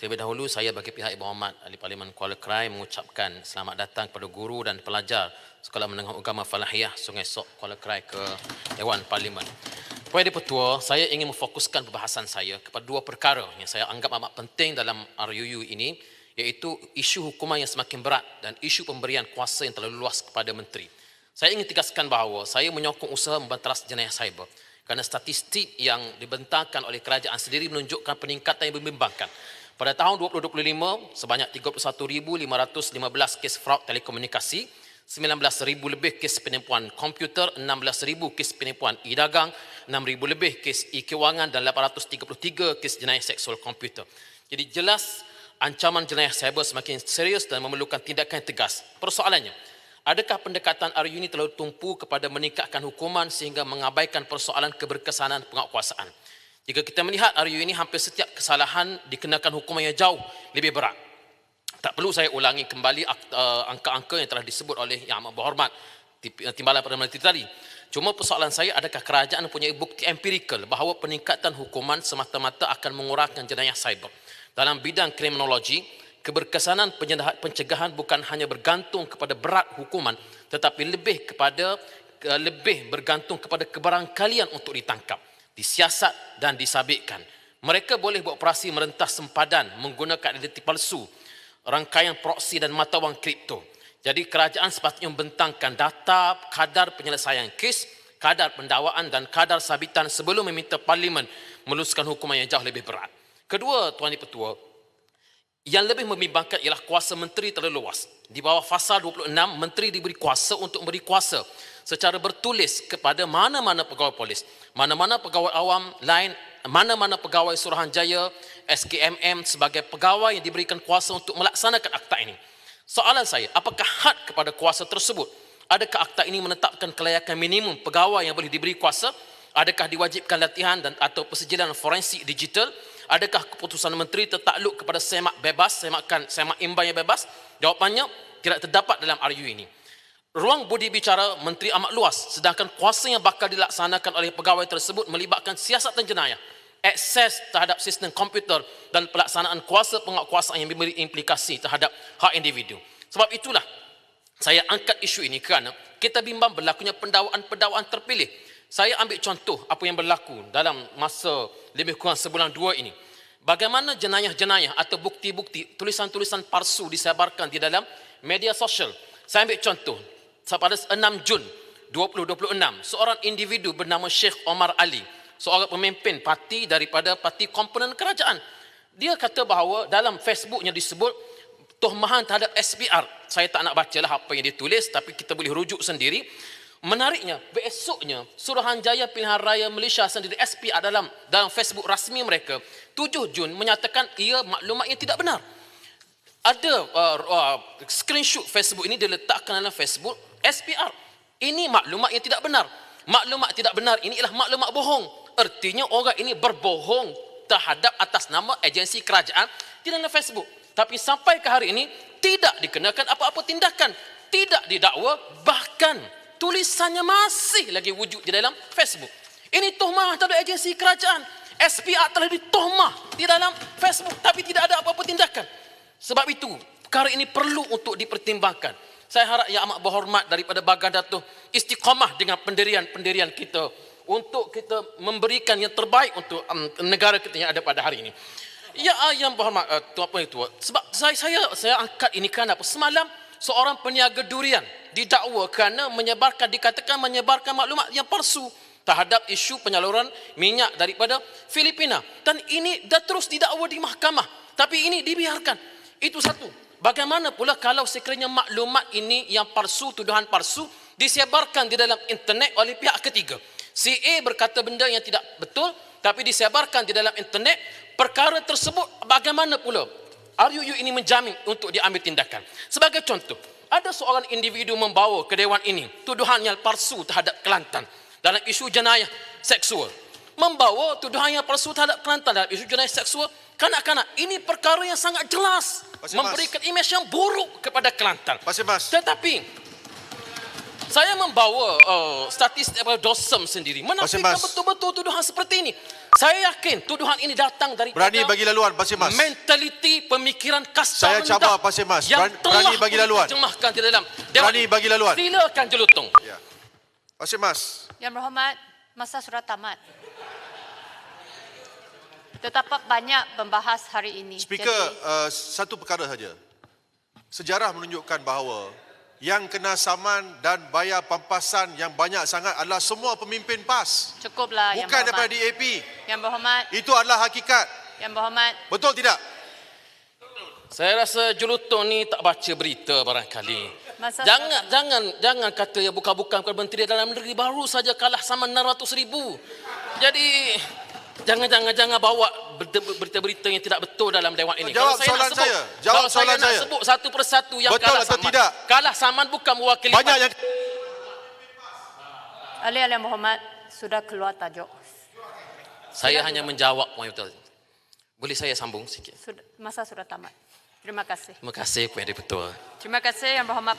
Terlebih dahulu saya bagi pihak Ibu Hormat Ahli Parlimen Kuala Krai mengucapkan selamat datang kepada guru dan pelajar Sekolah Menengah Agama Falahiyah Sungai Sok Kuala Krai ke Dewan Parlimen. Kepada Di-Pertua, saya ingin memfokuskan perbahasan saya kepada dua perkara yang saya anggap amat penting dalam RUU ini, iaitu isu hukuman yang semakin berat dan isu pemberian kuasa yang terlalu luas kepada menteri. Saya ingin tegaskan bahawa saya menyokong usaha membanteras jenayah cyber kerana statistik yang dibentangkan oleh kerajaan sendiri menunjukkan peningkatan yang membimbangkan. Pada tahun 2025, sebanyak 31,515 kes fraud telekomunikasi, 19,000 lebih kes penipuan komputer, 16,000 kes penipuan e-dagang, 6,000 lebih kes e-kewangan dan 833 kes jenayah seksual komputer. Jadi jelas ancaman jenayah cyber semakin serius dan memerlukan tindakan yang tegas. Persoalannya, adakah pendekatan RUU ini terlalu tumpu kepada meningkatkan hukuman sehingga mengabaikan persoalan keberkesanan penguatkuasaan? Jika kita melihat RUU ini, hampir setiap kesalahan dikenakan hukuman yang jauh lebih berat. Tak perlu saya ulangi kembali angka-angka yang telah disebut oleh Yang Amat Berhormat Timbalan Perdana Menteri tadi. Cuma persoalan saya, adakah kerajaan mempunyai bukti empirikal bahawa peningkatan hukuman semata-mata akan mengurangkan jenayah cyber? Dalam bidang kriminologi, keberkesanan pencegahan bukan hanya bergantung kepada berat hukuman, tetapi lebih bergantung kepada kebarangkalian untuk ditangkap, disiasat dan disabitkan. Mereka boleh beroperasi merentas sempadan menggunakan identiti palsu, rangkaian proksi dan mata wang kripto. Jadi kerajaan sepatutnya membentangkan data kadar penyelesaian kes, kadar pendakwaan dan kadar sabitan sebelum meminta Parlimen meluluskan hukuman yang jauh lebih berat. Kedua, Tuan Di-Pertua, yang lebih membimbangkan ialah kuasa menteri terlalu luas. Di bawah fasal 26, menteri diberi kuasa untuk memberi kuasa secara bertulis kepada mana-mana pegawai polis, mana-mana pegawai awam lain, mana-mana pegawai Suruhanjaya, SKMM sebagai pegawai yang diberikan kuasa untuk melaksanakan akta ini. Soalan saya, apakah had kepada kuasa tersebut? Adakah akta ini menetapkan kelayakan minimum pegawai yang boleh diberi kuasa? Adakah diwajibkan latihan dan atau persejilan forensik digital? Adakah keputusan menteri tertakluk kepada semak bebas, semak imbang yang bebas? Jawapannya, tidak terdapat dalam RUU ini. Ruang budi bicara menteri amat luas, sedangkan kuasa yang bakal dilaksanakan oleh pegawai tersebut melibatkan siasatan jenayah, akses terhadap sistem komputer dan pelaksanaan kuasa penguatkuasaan yang memberi implikasi terhadap hak individu. Sebab itulah saya angkat isu ini kerana kita bimbang berlakunya pendakwaan terpilih. Saya ambil contoh apa yang berlaku dalam masa lebih kurang sebulan dua ini. Bagaimana jenayah-jenayah atau bukti-bukti, tulisan-tulisan palsu disebarkan di dalam media sosial. Saya ambil contoh, pada 6 Jun 2026, seorang individu bernama Sheikh Omar Ali, seorang pemimpin parti daripada parti komponen kerajaan. Dia kata bahawa dalam Facebooknya disebut tuhmahan terhadap SPR. Saya tak nak bacalah apa yang dia tulis, tapi kita boleh rujuk sendiri. Menariknya, besoknya Suruhanjaya Pilihan Raya Malaysia sendiri, SPR, dalam Facebook rasmi mereka 7 Jun menyatakan ia maklumat yang tidak benar. Ada screenshot Facebook ini diletakkan dalam Facebook SPR. Ini maklumat yang tidak benar. Maklumat tidak benar ini ialah maklumat bohong. Artinya orang ini berbohong terhadap atas nama agensi kerajaan di dalam Facebook. Tapi sampai ke hari ini tidak dikenakan apa-apa tindakan, tidak didakwa, bahkan tulisannya masih lagi wujud di dalam Facebook. Ini tuhmah terhadap agensi kerajaan. SPR telah dituhmah di dalam Facebook tapi tidak ada apa-apa tindakan. Sebab itu, perkara ini perlu untuk dipertimbangkan. Saya harap Yang Amat Berhormat daripada Bagan Datuk istiqamah dengan pendirian-pendirian kita untuk kita memberikan yang terbaik untuk negara kita yang ada pada hari ini. Ya, Yang Berhormat, Tuan Puan Ketua, sebab saya angkat ini kerana apa? Semalam seorang peniaga durian didakwa kerana dikatakan menyebarkan maklumat yang palsu terhadap isu penyaluran minyak daripada Filipina. Dan ini dah terus didakwa di mahkamah. Tapi ini dibiarkan. Itu satu. Bagaimana pula kalau sekiranya maklumat ini yang palsu, tuduhan palsu, disebarkan di dalam internet oleh pihak ketiga. Si A berkata benda yang tidak betul, tapi disebarkan di dalam internet, perkara tersebut bagaimana pula RUU ini menjamin untuk diambil tindakan? Sebagai contoh, ada seorang individu membawa ke dewan ini tuduhan yang palsu terhadap Kelantan dalam isu jenayah seksual. Membawa tuduhan yang palsu terhadap Kelantan dalam isu jenayah seksual kanak-kanak. Ini perkara yang sangat jelas memberikan imej yang buruk kepada Kelantan. Tetapi saya membawa statistik daripada DOSEM sendiri menafikan betul-betul tuduhan seperti ini. Saya yakin tuduhan ini datang dari Berani bagi laluan, Pasir Mas. mentaliti pemikiran kasta Saya rendah cabar, Pasir Mas. yang Berani bagi laluan. diterjemahkan di dalam Berani bagi laluan. Silakan Jelutong. Ya. Pasir Mas. Yang berhormat, masa sudah tamat. Terdapat banyak membahas hari ini. Speaker, satu perkara saja. Sejarah menunjukkan bahawa yang kena saman dan bayar pampasan yang banyak sangat adalah semua pemimpin PAS. Cukuplah Yang Bukan berhormat. daripada DAP. Yang berhormat, Itu adalah hakikat. Yang berhormat, Betul tidak? Saya rasa Jelutong ni tak baca berita barangkali. masa Jangan kata ya bukan-bukan Menteri Dalam Negeri baru saja kalah sama 600,000. Jadi jangan bawa berita-berita yang tidak betul dalam dewan ini. Jawab soalan saya. Jawab soalan kalau saya nak saya. sebut satu persatu yang Betul kalah atau saman. tidak? Kalah saman bukan mewakili Banyak yang ahli-ahli yang berhormat sudah keluar tajuk. Saya hanya menjawab poin betul. Boleh saya sambung sikit? Masa sudah tamat. Terima kasih. Terima kasih kepada betul. Terima kasih Yang berhormat.